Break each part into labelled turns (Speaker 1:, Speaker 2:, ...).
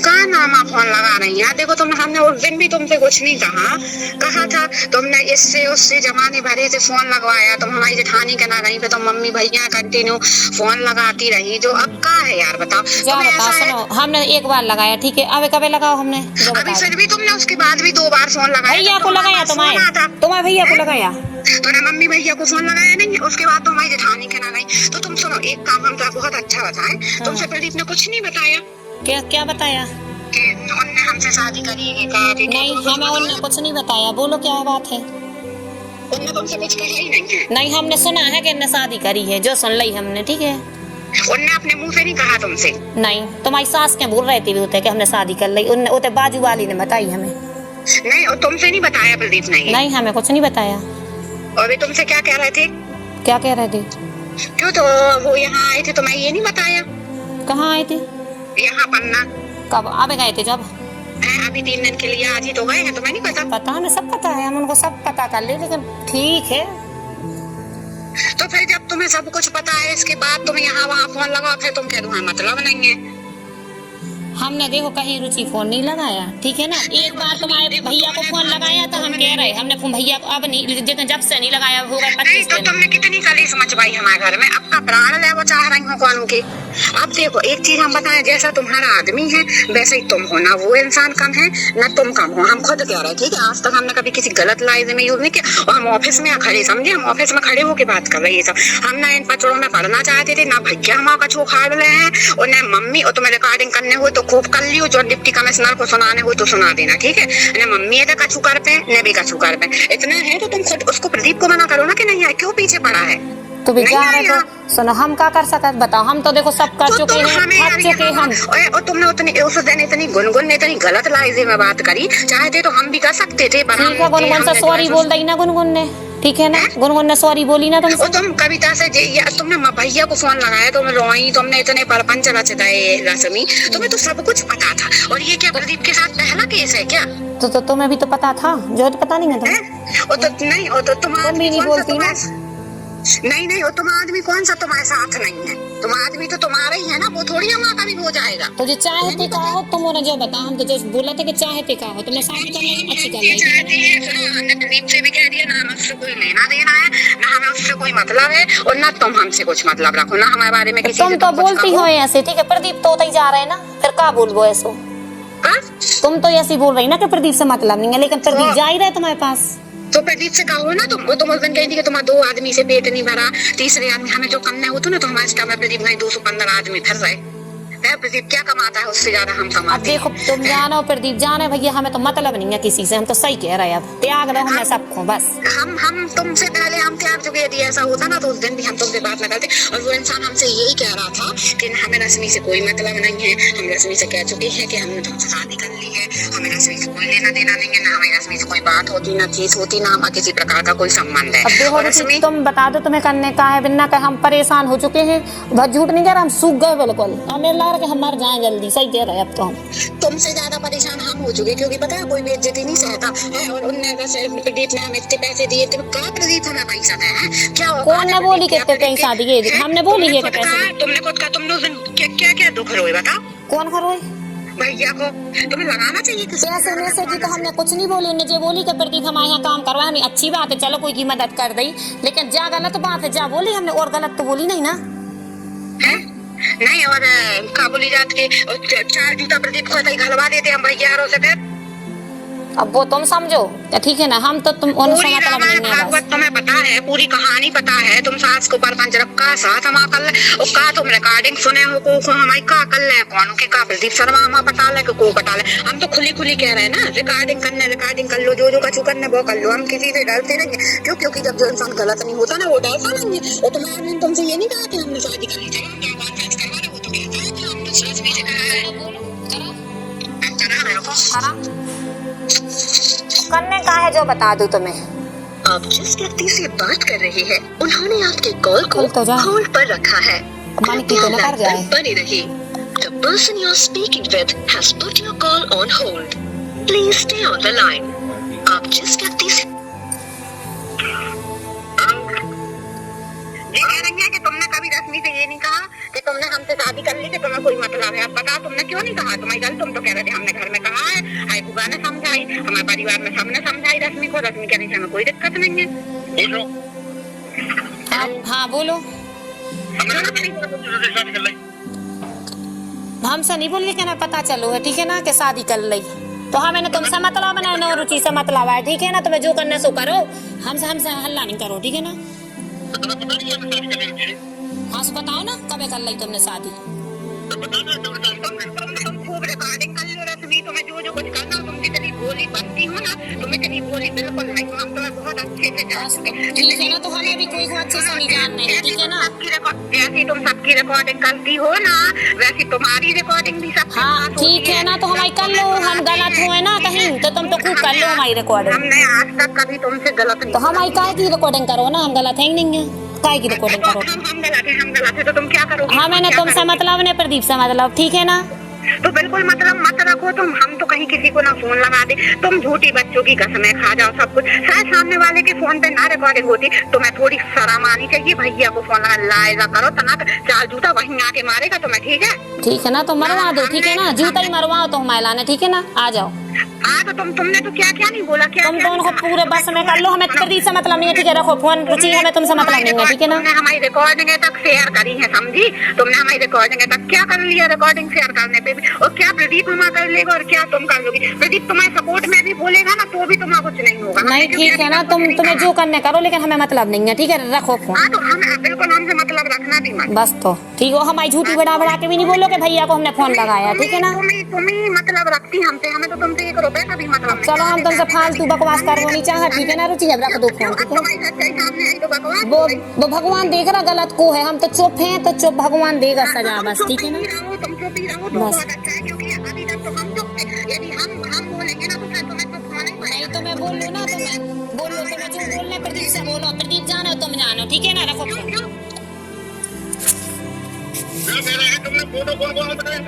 Speaker 1: कहाँ नामा फोन लगा रही है? देखो तुम, हमने उस दिन भी तुमसे कुछ नहीं कहा था। तुमने इससे उससे जमाने भरे से फोन लगवाया, तुम हमारी जेठानी के ना रही पे, तुम मम्मी भैया कंटिन्यू फोन लगाती रही, जो अब का है यार बताओ।
Speaker 2: सुनो, हमने एक बार लगाया, ठीक है, अब कभी लगाओ हमने,
Speaker 1: अभी फिर भी तुमने उसके बाद भी 2 बार फोन लगाया।
Speaker 2: भैया को लगाया, तुम्हारे भैया को लगाया,
Speaker 1: तो मम्मी भैया को फोन लगाया नहीं, उसके बाद तो हमारी जेठानी के ना रही। तो तुम सुनो, एक काम हम तो बहुत अच्छा बताएं, तुमसे प्रदीप ने कुछ नहीं बताया?
Speaker 2: क्या बताया?
Speaker 1: कि उन्होंने हमसे शादी करी है?
Speaker 2: नहीं, हमें उन्होंने कुछ नहीं बताया। बोलो क्या बात है?
Speaker 1: उन्होंने तुमसे कुछ कहा ही नहीं है?
Speaker 2: नहीं, हमने सुना है कि इन्हें शादी करी है, जो सुन ली हमने, ठीक है।
Speaker 1: उन्होंने अपने मुंह से नहीं कहा तुमसे?
Speaker 2: नहीं, तुम्हारी सास क्या बोल रहे थे भी कि हमने शादी कर ली, उन्हें उते बाजू वाली ने बताई हमें।
Speaker 1: नहीं, और तुमसे नहीं बताया प्रदीप ने?
Speaker 2: नहीं, हमें कुछ नहीं बताया।
Speaker 1: और वे तुमसे क्या कह रहे थे?
Speaker 2: क्या कह रहे थे?
Speaker 1: क्यों, तो वो यहाँ आए थे, तुम्हें ये नहीं बताया?
Speaker 2: कहाँ आए थे?
Speaker 1: यहाँ पन्ना।
Speaker 2: कब आवे गए थे? जब
Speaker 1: अभी 3 दिन के लिए आज ही तो गए हैं, तुम्हें नहीं पता?
Speaker 2: पता, हमें सब पता है, हम उनको सब पता कर ले, लेकिन ठीक है।
Speaker 1: तो फिर जब तुम्हें सब कुछ पता है, इसके बाद तुम यहाँ वहाँ फोन लगाओ, फिर तुम कह दो मतलब नहीं है।
Speaker 2: हमने देखो कहीं रुचि फोन नहीं लगाया, ठीक है ना। एक बार तुम्हारे भैया को फोन लगाया तो हम कह रहे हमने भैया को अब नहीं, लेकिन जब से नहीं लगाया होगा 25 दिन।
Speaker 1: तो तुमने कितनी कली समझवाई हमारे घर में, अपना प्राण ले वो चाह रही हो कौन की। अब देखो एक चीज हम बताएं, जैसा तुम्हारा आदमी है वैसे ही तुम हो, ना वो इंसान कम है ना तुम कम हो। हम खुद कह रहे, ठीक है, आज तक हमने कभी किसी गलत लाइज में यूज नहीं किया, और हम ऑफिस में खड़े, समझे, हम ऑफिस में खड़े होके बात कर रहे हैं सब। हम ना इन पचड़ों में पढ़ना चाहते थे, ना भैया हमारा कछू खाड़ रहे हैं, और न मम्मी, और तुम्हें रिकॉर्डिंग करने हुए तो खूब कर लियो, जो डिप्टी कमिश्नर को सुनाने हुए तो सुना देना, ठीक है। न मम्मी है तो कछू कर पे, न भी कछू कर पे, इतना है तो तुम खुद उसको प्रदीप को मना करो ना कि नहीं आए, क्यों पीछे पड़ा है?
Speaker 2: तो भी जा रहे तो सुनो, हम क्या कर सकते बताओ, हम तो देखो सब कर चुके हैं, थक चुके हम।
Speaker 1: और तुमने उतनी उस दिन इतनी गुनगुन ने इतनी गलत लाइजे में बात करी, चाहते तो हम भी कर सकते थे।
Speaker 2: ठीक है, गुनगुन से सॉरी बोल दी ना गुनगुन ने, ठीक है ना, गुनगुन ने सॉरी बोली ना तुमसे।
Speaker 1: तुम कविता से तुमने भैया को फोन लगाया, तुम रोई, तुमने इतने परपंच रचताए रश्मि, तुम्हें तो सब कुछ पता था। और ये क्या प्रदीप के साथ पहला केस है क्या?
Speaker 2: तो तुम्हें भी तो पता था, जो तो पता नहीं है तुम्हें।
Speaker 1: और तो नहीं, और तो तुम
Speaker 2: भी नहीं बोलती ना।
Speaker 1: नहीं, और तुम आदमी कौन सा तुम्हारे साथ नहीं है? तुम आदमी तो तुम्हारा ही है ना, वो थोड़ी हमारा कभी हो जाएगा।
Speaker 2: तो जो चाहते का हो तुम उन्हें जो बताओ, हम तो जो बोला था कि चाहते का हो, तुमने शादी करना अच्छी कर ली।
Speaker 1: हमने प्रदीप से भी कह दिया ना, हमें उससे कोई लेना देना है, ना हमें उससे कोई मतलब है, और ना तुम हमसे कुछ मतलब रखो, ना हमारे बारे में किसी
Speaker 2: तुम तो बोलती हो ऐसे, ठीक है, प्रदीप तो उतर जा रहे हैं ना, फिर क्या बोलबो ऐसो? तुम तो ऐसी बोल रही ना कि प्रदीप से मतलब नहीं है, लेकिन प्रदीप जा ही रहे तुम्हारे पास।
Speaker 1: तो प्रदीप से कहो ना, तुम उस दिन कही थी कि तुम्हारा 2 आदमी से पेट नहीं भरा, तीसरे आदमी हमें जो करना हो तो ना, तो हमारे स्टाफ में प्रदीप नहीं 215 आदमी फिर रहे। प्रदीप क्या कमाता है, उससे ज्यादा हम कमाते हैं।
Speaker 2: अब देखो तुम जानो प्रदीप जाने भैया, हमें तो मतलब नहीं है किसी से, हम तो सही कह रहे हैं, अब त्याग दो हमें सबको बस।
Speaker 1: हम तुमसे पहले हम त्याग चुके, यदि ऐसा होता ना तो उस दिन भी हम तुमसे बात न करते। और वो इंसान हमसे यही कह रहा था कि हमें रश्मि से कोई मतलब नहीं है, हम रश्मि से कह चुके हैं कि हमने तुमसे शादी कर ली है, हमें रश्मि से कोई लेना देना नहीं है, ना हमें रश्मि से कोई बात होती, ना चीज होती, ना हमारा किसी प्रकार का कोई संबंध है।
Speaker 2: अब देखो तुम बता दो तुम्हें करने का है, बिना के हम परेशान हो चुके हैं, बस झूठ नहीं कह रहा, हम सूख गए बिल्कुल, हमें लग रहा है कि हम मर जाएं जल्दी, सही कह रहे हैं। अब तो हम
Speaker 1: तुमसे ज्यादा परेशान हम हो चुके, क्योंकि पता है कोई बेइज्जती नहीं सहता है, और उनने प्रदीप ने हमें इतने पैसे दिए थे, क्या प्रदीप हमें पैसा दे है क्या?
Speaker 2: कौन ने बोली कि पैसा दिए? हमने बोली है कि पैसे
Speaker 1: तुमने खुद का, तुमने उस दिन क्या दुख रोए बताओ?
Speaker 2: कौन रोए?
Speaker 1: भैया को तुम्हें लगाना चाहिए
Speaker 2: पैसे में से तो हमने कुछ नहीं बोली, उन्हें जो बोली कि प्रदीप हमारे यहाँ काम करवा, हमें अच्छी बात है, चलो कोई की मदद कर दी, लेकिन जा गलत बात है, जा बोली हमने, और गलत तो बोली नहीं ना
Speaker 1: है? नहीं, और का बोली जात के 4 जूता प्रदीप को ही घलवा देते हम भैया से। फिर
Speaker 2: अब वो तुम समझो, ठीक है ना, हम तो तुम
Speaker 1: पूरी रामायण भागवत तुम्हें पता है, पूरी कहानी पता है, तुम सास को परपंच रखा साथ हम कर ले, और का तुम रिकॉर्डिंग सुने हो को हमारी का कर ले, कौन के का प्रदीप शर्मा हम पता ले को पता ले, हम तो खुली कह रहे हैं ना, रिकॉर्डिंग कर लो, जो कछु करने वो कर लो, हम किसी से डरते नहीं है। क्यों? क्योंकि जब जो इंसान गलत नहीं होता ना वो डरता नहीं है। और तुम्हारे तुमसे ये नहीं कहा कि हमने शादी कर ली, चलो क्या बात है करवा रहे हो, तो कहता है कि हमने शादी से कहा है, करा रहे हो
Speaker 2: करने का है, जो बता दूं तुम्हें।
Speaker 1: आप जिस व्यक्ति से बात कर रहे हैं उन्होंने आपके कॉल को होल्ड पर रखा है, बने रहिए। The person you are speaking with has put your call on hold. Please stay on the line. आप जिस व्यक्ति से ये कह रही है कि तुमने कभी रश्मि से ये नहीं कहा कि तुमने हमसे शादी कर ली कि तुम्हें कोई मतलब है। अब बताओ तुमने क्यों नहीं कहा? तुम्हारी गल, तुम तो कह रहे थे हमने घर में कहा है, आई बुआ ने समझाई, हमारे परिवार में सबने समझाई रश्मि को। रश्मि कहने से हमें कोई दिक्कत नहीं है।
Speaker 3: बोलो।
Speaker 2: हाँ बोलो। हमसे नहीं बोल, लेकिन पता चलो है ठीक है ना कि शादी कर ली तो हाँ मैंने तुमसे मतलब है ना, रुचि से मतलब है ठीक है ना। तुम्हें जो करना सो करो, हमसे हल्ला नहीं करो ठीक है ना। हाँ सो बताओ ना कब कर ली तुमने शादी?
Speaker 1: तुम खूब रिकॉर्डिंग कर लो रश्मि, तुम्हें जो कुछ करना तुम जितनी बोली बनती हो ना, तुम इतनी बोली बिल्कुल नहीं। हम तुम्हें बहुत अच्छे से जानते हैं
Speaker 2: ठीक है ना, तो हमें भी कोई अच्छे से नहीं जानने हैं ठीक है ना।
Speaker 1: जैसी तुम सबकी रिकॉर्डिंग करती हो ना, वैसी तुम्हारी रिकॉर्डिंग भी सब।
Speaker 2: हाँ ठीक है ना, तो हमारी कर लो, हम गलत हुए ना कहीं तो तुम तो खूब कर लो हमारी रिकॉर्डिंग।
Speaker 1: हमने आज तक कभी तुमसे गलत नहीं।
Speaker 2: तो हमारी काहे की रिकॉर्डिंग करो ना, हम गलत है ही नहीं है, काहे की रिकॉर्डिंग करो?
Speaker 1: हम गलत है तो तुम क्या करोगे?
Speaker 2: हाँ मैंने तुमसे मतलब ने प्रदीप से मतलब ठीक है ना।
Speaker 1: तो बिल्कुल मतलब मत रखो तुम। हम तो कहीं किसी को ना फोन लगा दे, तुम झूठी बच्चों की कसमें खा जाओ सब कुछ। शायद सामने वाले के फोन पे ना रिकॉर्डिंग होती, तुम्हें थोड़ी शर्म आनी चाहिए। भैया को फोन लाएगा करो तना चार जूता वहीं आके मारेगा तुम्हें, ठीक है?
Speaker 2: ठीक है ना, तो मरवा दो ठीक है ना, जूता ही मरवाओ तो हमारे लाने ठीक है ना, आ जाओ।
Speaker 1: हाँ तो तुमने तो क्या क्या नहीं बोला? क्या
Speaker 2: तुम दोनों को पूरे बस में कर लो, हमें प्रदीप से मतलब नहीं है ठीक है। रखो फोन रुचि, हमें तुमसे मतलब नहीं है ठीक है ना।
Speaker 1: तुमने हमारी रिकॉर्डिंग तक शेयर करी है, समझी? तुमने हमारी रिकॉर्डिंग तक क्या कर लिया रिकॉर्डिंग शेयर करने पे भी? और क्या प्रदीप हमारा कर लेगा और क्या तुम कर लोगी? प्रदीप तुम्हारे सपोर्ट में भी बोलेगा ना तो भी तुम्हारा कुछ नहीं होगा।
Speaker 2: नहीं ठीक है ना, तुम्हें जो करने करो, लेकिन हमें मतलब नहीं है ठीक है। रखो फोन।
Speaker 1: हाँ तो हम बिल्कुल हमसे मतलब रखना भी मत।
Speaker 2: बस तो ठीक हो, हमारी झूठी बढ़ा के भी नहीं बोलो कि भैया को हमने फोन लगाया ठीक है ना।
Speaker 1: तुम्हें मतलब रखती हमसे, हमें तो तुमसे 1 रुपए का भी मतलब नहीं।
Speaker 2: चलो हम तुमसे फालतू बकवास करवो नहीं चाह ठीक है ना रुचि। अब रख दो फोन ठीक है। वो भगवान देख रहा गलत को है, हम तो चुप हैं तो चुप, भगवान देगा सजा बस ठीक है ना।
Speaker 1: तुम चुप ही रहो तो बहुत अच्छा है, क्योंकि अभी तक तो हम चुप थे। यदि हम बोलेंगे ना तो फिर तुम्हें चुप होना ही पड़ेगा।
Speaker 2: नहीं तो मैं बोल लो ना, तो मैं बोल लो, तो मैं जो बोलना प्रदीप से बोलो, प्रदीप जानो तुम जानो ठीक है ना। रखो फोन।
Speaker 3: तुमने फोटो कौन बताया?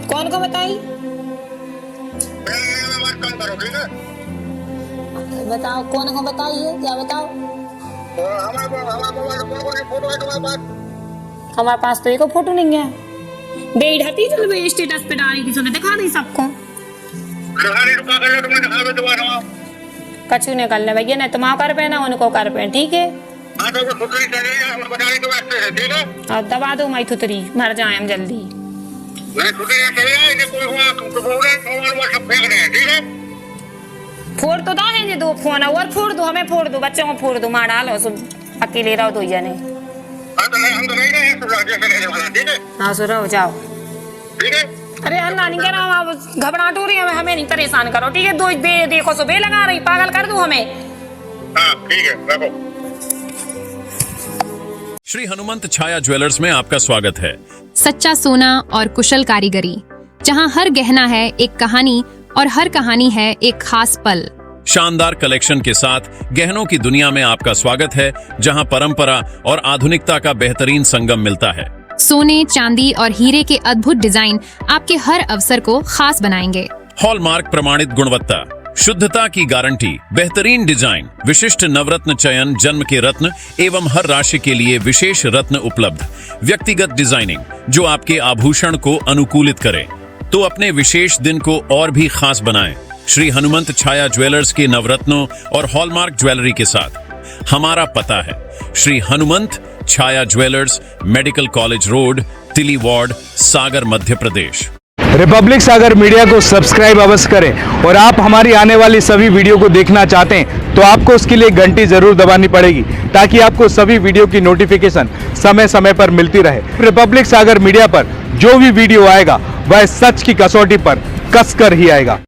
Speaker 2: कौन को बताई?
Speaker 3: काम करो ठीक है।
Speaker 2: बताओ कौन को बताई है, क्या बताओ? हमारे पास तो एक फोटो नहीं है। बेड हटी चल वे स्टेटस पे डाली थी, सुने दिखा दी सबको। कछु नहीं कर ले भैया, नहीं तुम कर पे ना उनको कर पे ठीक है। अब दबा दो माई थुतरी, मर जाए हम जल्दी। फोड़ तो है ये 2 फोन और फोड़ दो, हमें फोड़ दो, बच्चों को फोड़ दो, मार डालो सब अकेले रहो 2 जने। हाँ सो रहो जाओ
Speaker 3: ठीक है।
Speaker 2: अरे अल्लाह नहीं कह रहा, आप घबराहट हो रही है, हमें नहीं परेशान करो ठीक है। 2 देखो सो बे लगा रही, पागल कर दो हमें।
Speaker 3: हाँ ठीक है रखो।
Speaker 4: श्री हनुमंत छाया ज्वेलर्स में आपका स्वागत है।
Speaker 5: सच्चा सोना और कुशल कारीगरी, जहां हर गहना है एक कहानी और हर कहानी है एक खास पल।
Speaker 4: शानदार कलेक्शन के साथ गहनों की दुनिया में आपका स्वागत है, जहां परंपरा और आधुनिकता का बेहतरीन संगम मिलता है।
Speaker 5: सोने, चांदी और हीरे के अद्भुत डिजाइन आपके हर अवसर को खास बनाएंगे।
Speaker 4: हॉलमार्क प्रमाणित गुणवत्ता, शुद्धता की गारंटी, बेहतरीन डिजाइन, विशिष्ट नवरत्न चयन, जन्म के रत्न एवं हर राशि के लिए विशेष रत्न उपलब्ध, व्यक्तिगत डिजाइनिंग जो आपके आभूषण को अनुकूलित करे तो अपने विशेष दिन को और भी खास बनाएं। श्री हनुमंत छाया ज्वेलर्स के नवरत्नों और हॉलमार्क ज्वेलरी के साथ हमारा पता है श्री हनुमंत छाया ज्वेलर्स, मेडिकल कॉलेज रोड, तिली वार्ड, सागर, मध्य प्रदेश।
Speaker 6: रिपब्लिक सागर मीडिया को सब्सक्राइब अवश्य करें और आप हमारी आने वाली सभी वीडियो को देखना चाहते हैं तो आपको उसके लिए घंटी जरूर दबानी पड़ेगी, ताकि आपको सभी वीडियो की नोटिफिकेशन समय समय पर मिलती रहे। रिपब्लिक सागर मीडिया पर जो भी वीडियो आएगा वह सच की कसौटी पर कसकर ही आएगा।